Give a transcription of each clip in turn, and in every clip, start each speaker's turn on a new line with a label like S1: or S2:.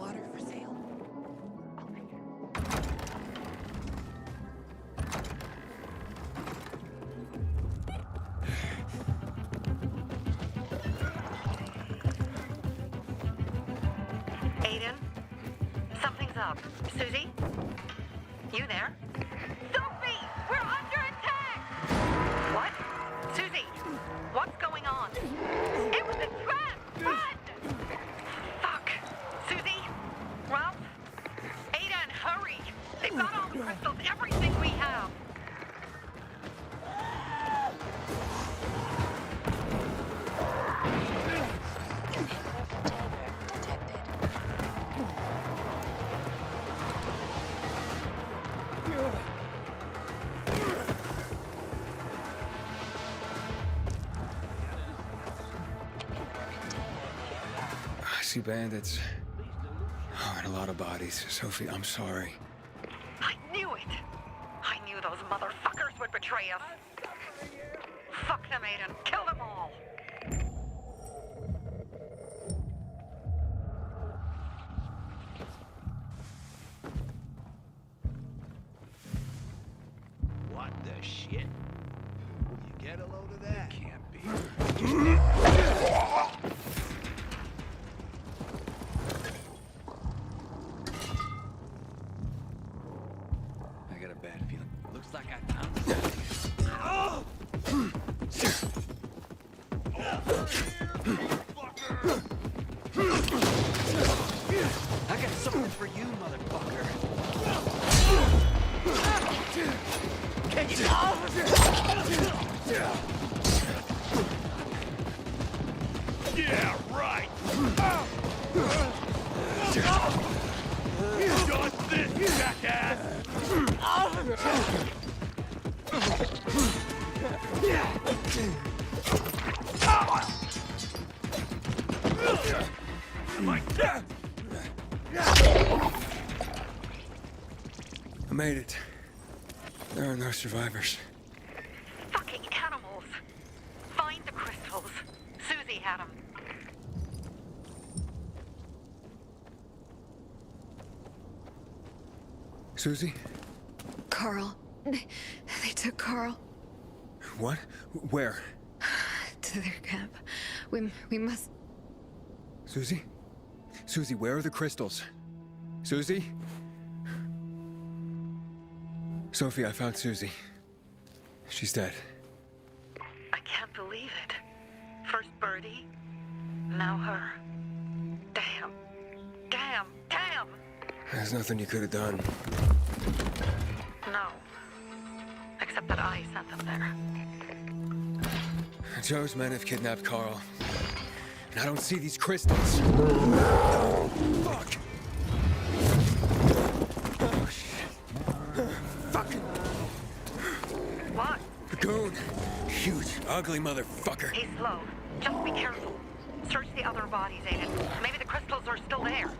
S1: water for sale?
S2: Aiden? Something's up. Susie? You there? Sophie! We're under attack! What? Susie! What's going on? It was a trap! Run! Fuck! Susie? Ralph? Aiden, hurry! They've got all the crystals, everything we have!
S3: I see bandits. Oh, and a lot of bodies. Sophie, I'm sorry.
S2: I knew it! I knew those motherfuckers would betray us! Fuck them, Aiden! Kill them all!
S4: What the shit? Will you get a load of that? Can't be. I got a bad feeling. Looks like I found I got something for you, motherfucker. Can you Yeah, right. Just this, jackass.
S3: I made it. There are no survivors.
S2: Fucking animals! Find the crystals. Susie had them.
S3: Susie?
S1: Carl. They took Carl
S3: What? Where?
S1: to their camp. We must...
S3: Susie? Susie, where are the crystals? Susie? Sophie, I found Susie. She's dead.
S2: I can't believe it. First Birdie, now her. Damn. Damn. Damn!
S3: There's nothing you could have done.
S2: No. Except that I sent them there.
S3: Joe's men have kidnapped Carl. And I don't see these crystals. Fuck! Oh, shit. Fucking
S2: What?
S3: goon. Huge, ugly motherfucker.
S2: He's slow. Just be careful. Search the other bodies, Aiden. Maybe the crystals are still there.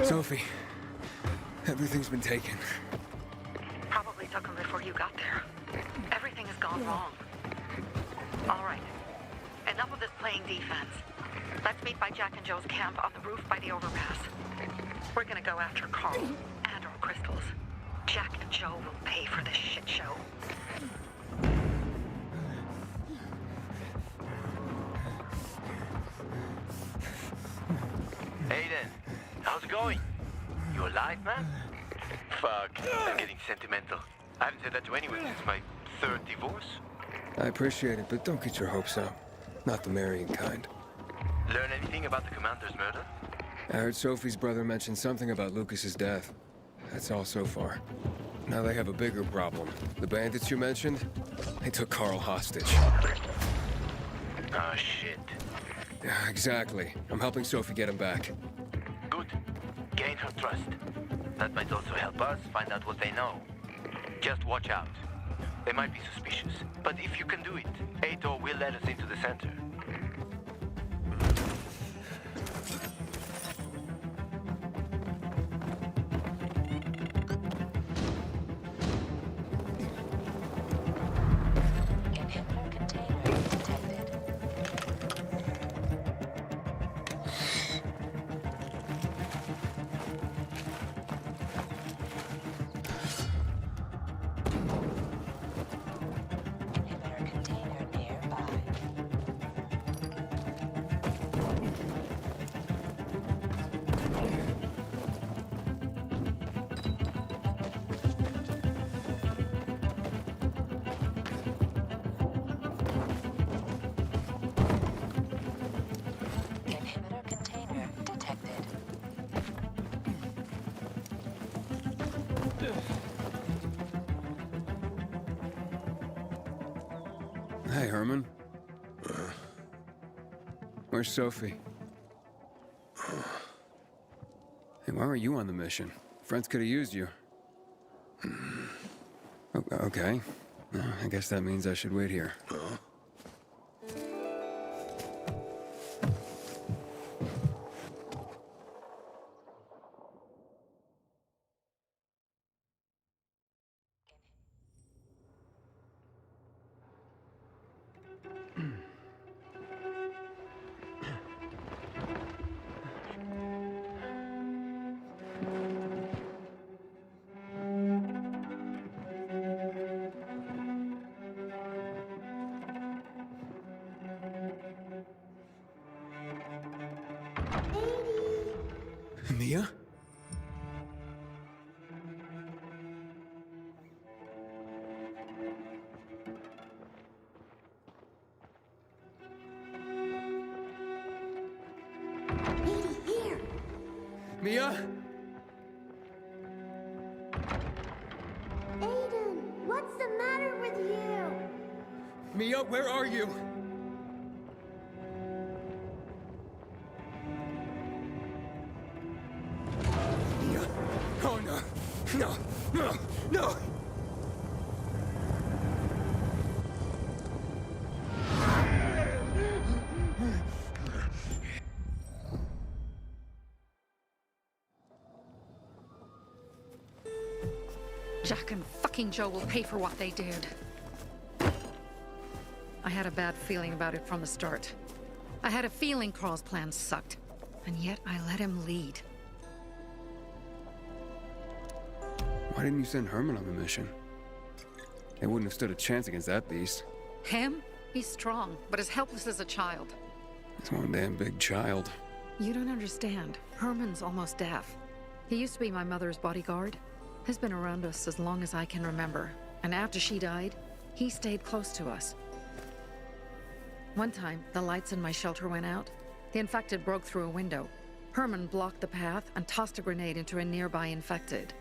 S3: Sophie, everything's been taken.
S2: Probably took them before you got there. Everything has gone wrong. All right. Enough of this playing defense. Let's meet by Jack and Joe's camp on the roof by the overpass. We're gonna go after Carl and our crystals. Jack and Joe will pay for this shit show.
S5: Aiden, how's it going? You alive, man? Fuck, I'm getting sentimental. I haven't said that to anyone since my third divorce.
S3: I appreciate it, but don't get your hopes up. Not the marrying kind.
S5: Learn anything about the commander's murder?
S3: I heard Sophie's brother mention something about Lucas's death. That's all so far. Now they have a bigger problem. The bandits you mentioned, they took Carl hostage.
S5: Ah, shit.
S3: Yeah, exactly. I'm helping Sophie get him back.
S5: Good. Gain her trust. That might also help us find out what they know. Just watch out. They might be suspicious, but if you can do it, Aitor will let us into the center.
S6: Inhibitor container detected. Inhibitor container nearby. Inhibitor container detected.
S3: Hey, Herman. Where's Sophie? Hey, why were you on the mission? Friends could have used you. Okay. I guess that means I should wait here. Mia? Mia?
S7: Aiden, what's the matter with you?
S3: Mia, where are you? Mia? Oh no! No! No! No!
S2: Jack and fucking Joe will pay for what they did. I had a bad feeling about it from the start. I had a feeling Carl's plan sucked, and yet I let him lead.
S3: Why didn't you send Herman on the mission? They wouldn't have stood a chance against that beast.
S2: Him? He's strong, but as helpless as a child.
S3: He's one damn big child.
S2: You don't understand. Herman's almost deaf. He used to be my mother's bodyguard. He's been around us as long as I can remember. And after she died, he stayed close to us. One time, the lights in my shelter went out. The infected broke through a window. Herman blocked the path and tossed a grenade into a nearby infected.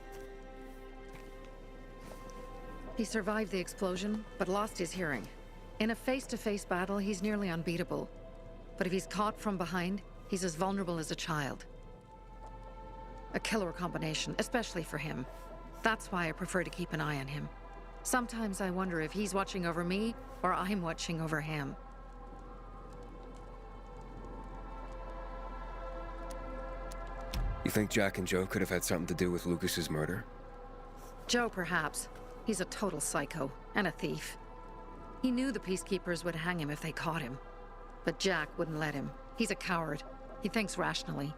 S2: He survived the explosion, but lost his hearing. In a face-to-face battle, he's nearly unbeatable. But if he's caught from behind, he's as vulnerable as a child. A killer combination, especially for him. That's why I prefer to keep an eye on him. Sometimes I wonder if he's watching over me, or I'm watching over him.
S3: You think Jack and Joe could have had something to do with Lucas's murder?
S2: Joe, perhaps. He's a total psycho, and a thief. He knew the Peacekeepers would hang him if they caught him. But Jack wouldn't let him. He's a coward. He thinks rationally.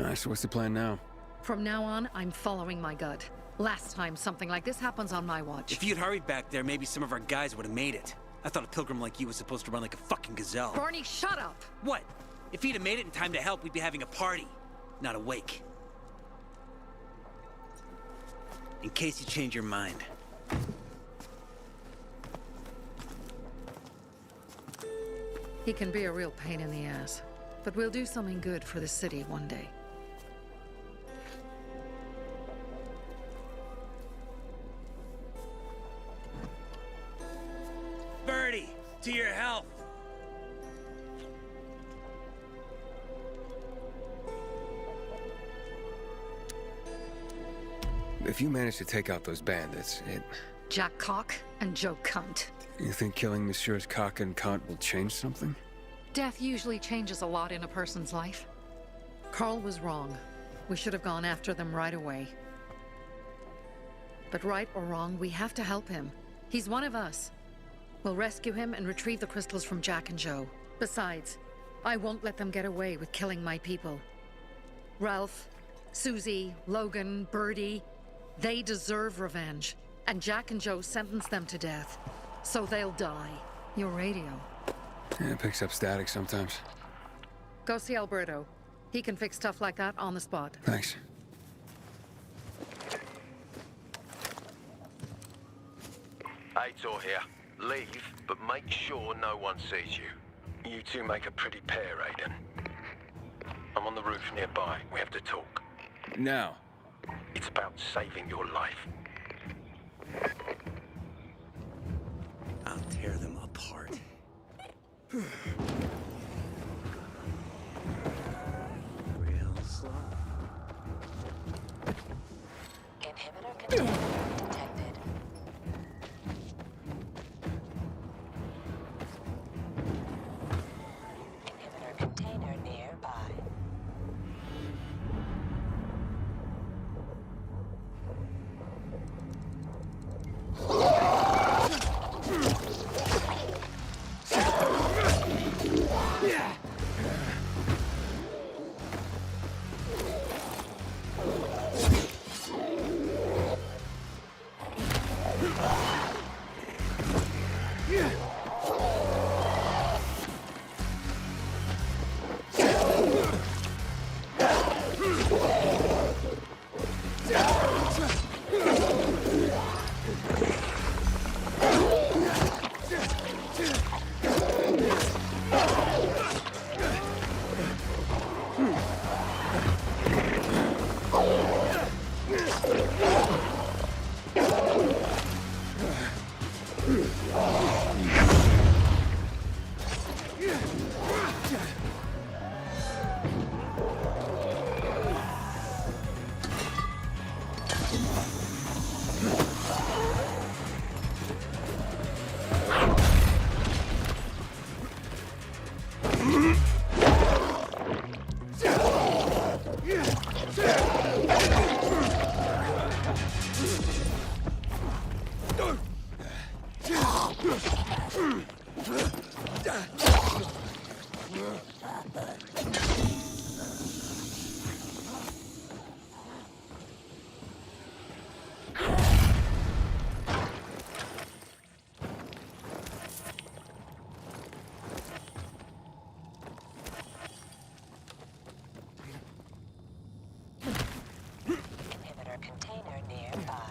S3: Alright, so what's the plan now?
S2: From now on, I'm following my gut. Last time something like this happens on my watch.
S8: If you'd hurried back there, maybe some of our guys would have made it. I thought a pilgrim like you was supposed to run like a fucking gazelle.
S2: Barney, shut up!
S8: What? If he'd have made it in time to help, we'd be having a party, not a wake. In case you change your mind.
S2: He can be a real pain in the ass. But we'll do something good for the city one day.
S8: Birdie, to your health!
S3: If you manage to take out those bandits,
S2: Jack Cock and Joe Cunt.
S3: you think killing Messieurs Cock and Kant will change something?
S2: Death usually changes a lot in a person's life. Carl was wrong. We should have gone after them right away. But right or wrong, we have to help him. He's one of us. We'll rescue him and retrieve the crystals from Jack and Joe. Besides, I won't let them get away with killing my people. Ralph, Susie, Logan, Birdie, they deserve revenge. And Jack and Joe sentenced them to death. So they'll die. Your radio.
S3: Yeah, it picks up static sometimes.
S2: Go see Alberto. He can fix stuff like that on the spot.
S3: Thanks.
S5: Aitor here. Leave, but make sure no one sees you. You two make a pretty pair, Aiden. I'm on the roof nearby. We have to talk.
S3: Now.
S5: It's about saving your life.
S8: I'll tear them apart. Real slow.
S6: Inhibitor container detected. Inhibitor container nearby. Inhibitor container nearby.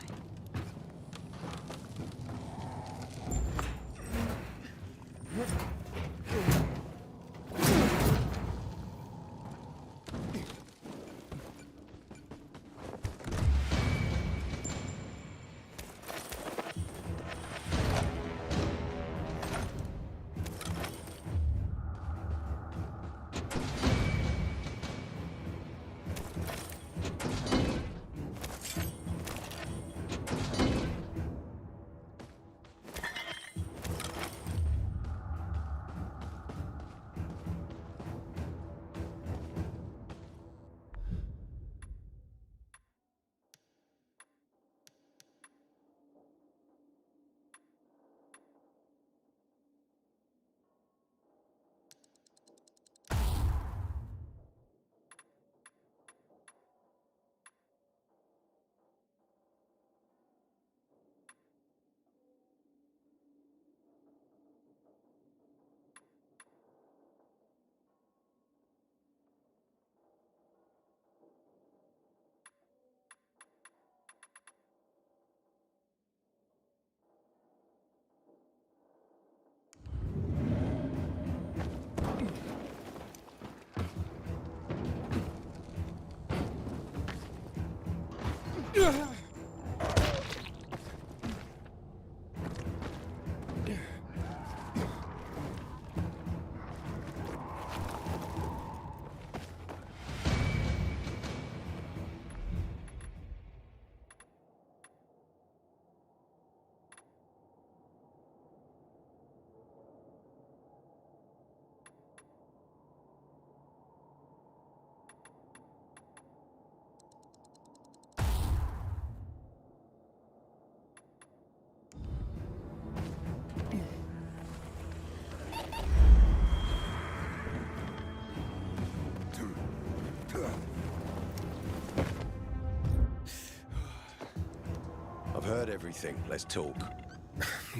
S4: I've heard everything. Let's talk.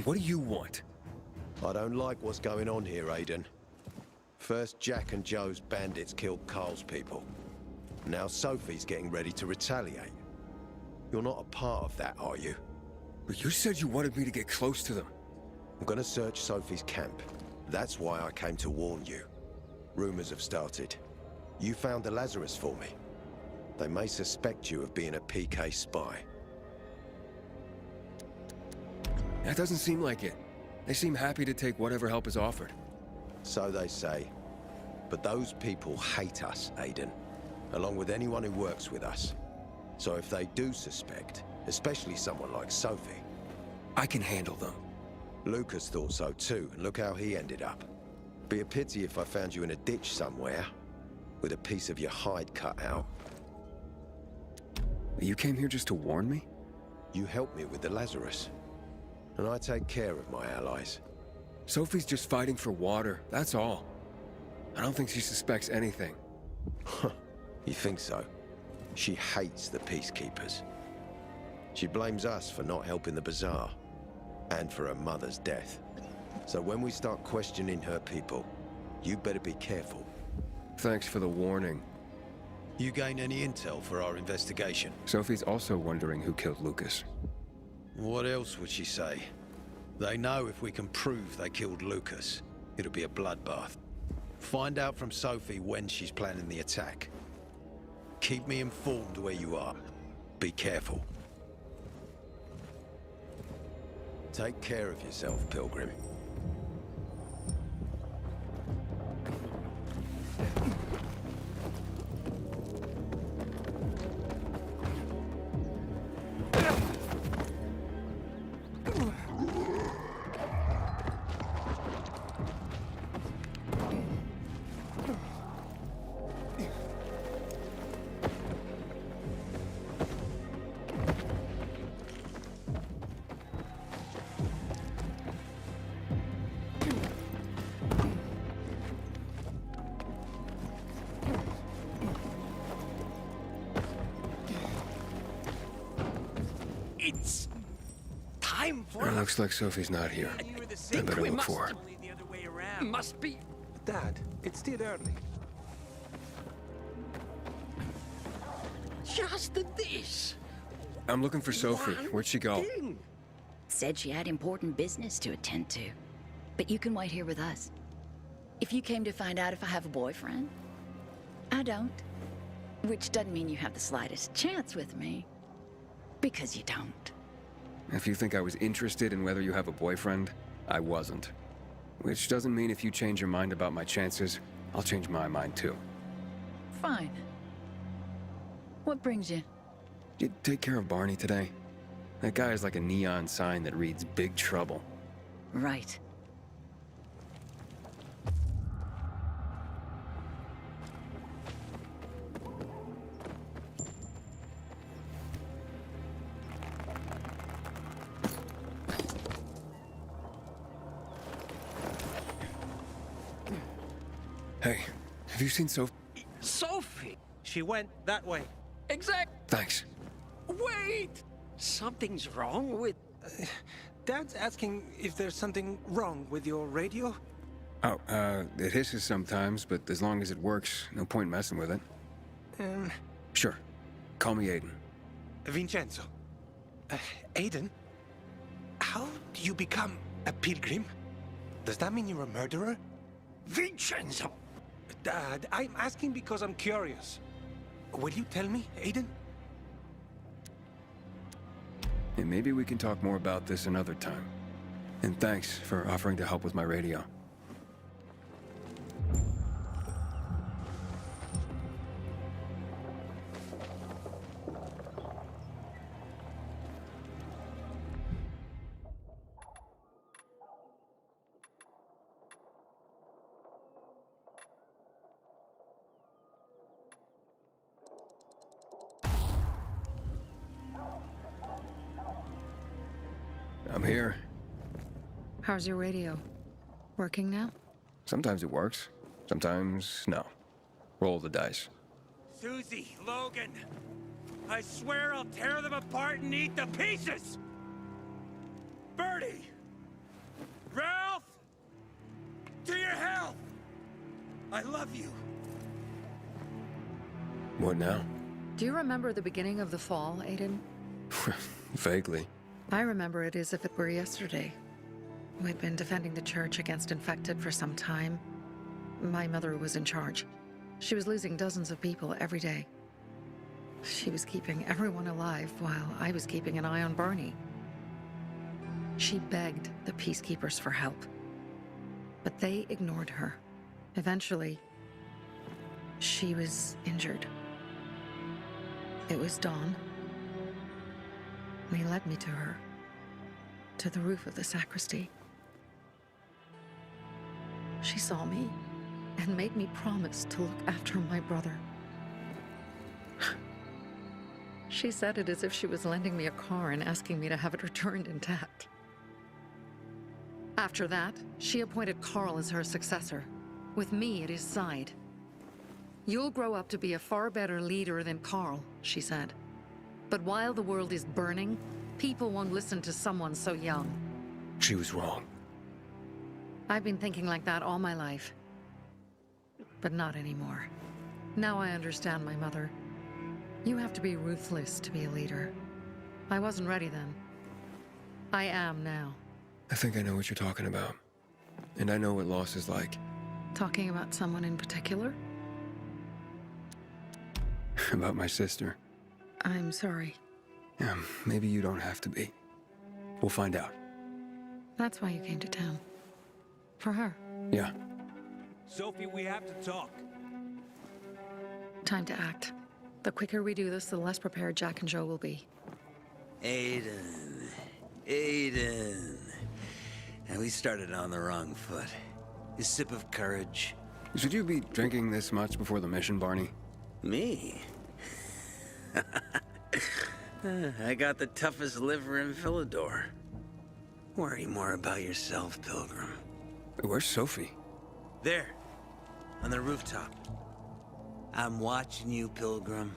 S3: What do you want?
S4: I don't like what's going on here, Aiden. First, Jack and Joe's bandits killed Carl's people. Now Sophie's getting ready to retaliate. You're not a part of that, are you?
S3: But you said you wanted me to get close to them.
S4: I'm gonna search Sophie's camp. That's why I came to warn you. Rumors have started. You found the Lazarus for me. They may suspect you of being a PK spy.
S3: That doesn't seem like it. They seem happy to take whatever help is offered.
S4: So they say. But those people hate us, Aiden. Along with anyone who works with us. So if they do suspect, especially someone like Sophie...
S3: I can handle them.
S4: Lucas thought so too, and look how he ended up. Be a pity if I found you in a ditch somewhere, with a piece of your hide cut out.
S3: You came here just to warn me?
S4: You helped me with the Lazarus. And I take care of my allies.
S3: Sophie's just fighting for water, that's all. I don't think she suspects anything.
S4: You think so? She hates the peacekeepers. She blames us for not helping the bazaar. and for her mother's death. So when we start questioning her people, you better be careful.
S3: Thanks for the warning.
S4: You gain any intel for our investigation?
S3: Sophie's also wondering who killed Lucas.
S4: What else would she say? They know if we can prove they killed Lucas, it'll be a bloodbath. Find out from Sophie when she's planning the attack. Keep me informed where you are. Be careful. Take care of yourself, Pilgrim.
S8: It's time for
S3: It looks like Sophie's not here.
S8: You were the
S3: I
S8: same.
S3: better look for her.
S8: Only the other way around.
S9: Must be. Dad, it's still early. Just this.
S3: I'm looking for Sophie. Where'd she go?
S9: Thing.
S10: Said she had important business to attend to. But you can wait here with us. If you came to find out if I have a boyfriend, I don't. Which doesn't mean you have the slightest chance with me. Because you don't.
S3: If you think I was interested in whether you have a boyfriend, I wasn't. Which doesn't mean if you change your mind about my chances, I'll change my mind too.
S10: Fine. What brings you?
S3: You take care of Barney today? That guy is like a neon sign that reads Big Trouble.
S10: Right.
S3: Hey, have you seen Sophie?
S9: Sophie.
S8: She went that way.
S9: Exact.
S3: Thanks.
S9: Wait. Something's wrong with.
S8: Dad's asking if there's something wrong with your radio.
S3: Oh, it hisses sometimes, but as long as it works, no point messing with it. Sure. Call me Aiden.
S11: Vincenzo. Aiden? How do you become a pilgrim? Does that mean you're a murderer?
S9: Vincenzo.
S11: Dad, I'm asking because I'm curious. Will you tell me, Aiden?
S3: And maybe we can talk more about this another time. And thanks for offering to help with my radio. I'm here.
S1: How's your radio? Working now?
S3: Sometimes it works, sometimes no. Roll the dice.
S8: Susie, Logan, I swear I'll tear them apart and eat the pieces! Bertie! Ralph! To your health! I love you.
S3: What now?
S1: Do you remember the beginning of the fall, Aiden?
S3: Vaguely.
S1: I remember it as if it were yesterday. We'd been defending the church against infected for some time. My mother was in charge. She was losing dozens of people every day. She was keeping everyone alive while I was keeping an eye on Barney. She begged the peacekeepers for help, but they ignored her. Eventually, she was injured. It was dawn. They led me to her, to the roof of the sacristy. She saw me and made me promise to look after my brother. She said it as if she was lending me a car and asking me to have it returned intact. After that, she appointed Carl as her successor, with me at his side. You'll grow up to be a far better leader than Carl, she said. But while the world is burning, people won't listen to someone so young.
S3: She was wrong.
S1: I've been thinking like that all my life. But not anymore. Now I understand my mother. You have to be ruthless to be a leader. I wasn't ready then. I am now.
S3: I think I know what you're talking about. And I know what loss is like.
S1: Talking about someone in particular?
S3: About my sister.
S1: I'm sorry.
S3: Yeah, maybe you don't have to be. We'll find out.
S1: That's why you came to town. For her.
S3: Yeah.
S8: Sophie, we have to talk.
S1: Time to act. The quicker we do this, the less prepared Jack and Joe will be.
S8: Aiden. And we started on the wrong foot. A sip of courage.
S3: Should you be drinking this much before the mission, Barney?
S8: Me? I got the toughest liver in Philidor. Worry more about yourself, Pilgrim.
S3: Where's Sophie?
S8: There, on the rooftop. I'm watching you, Pilgrim.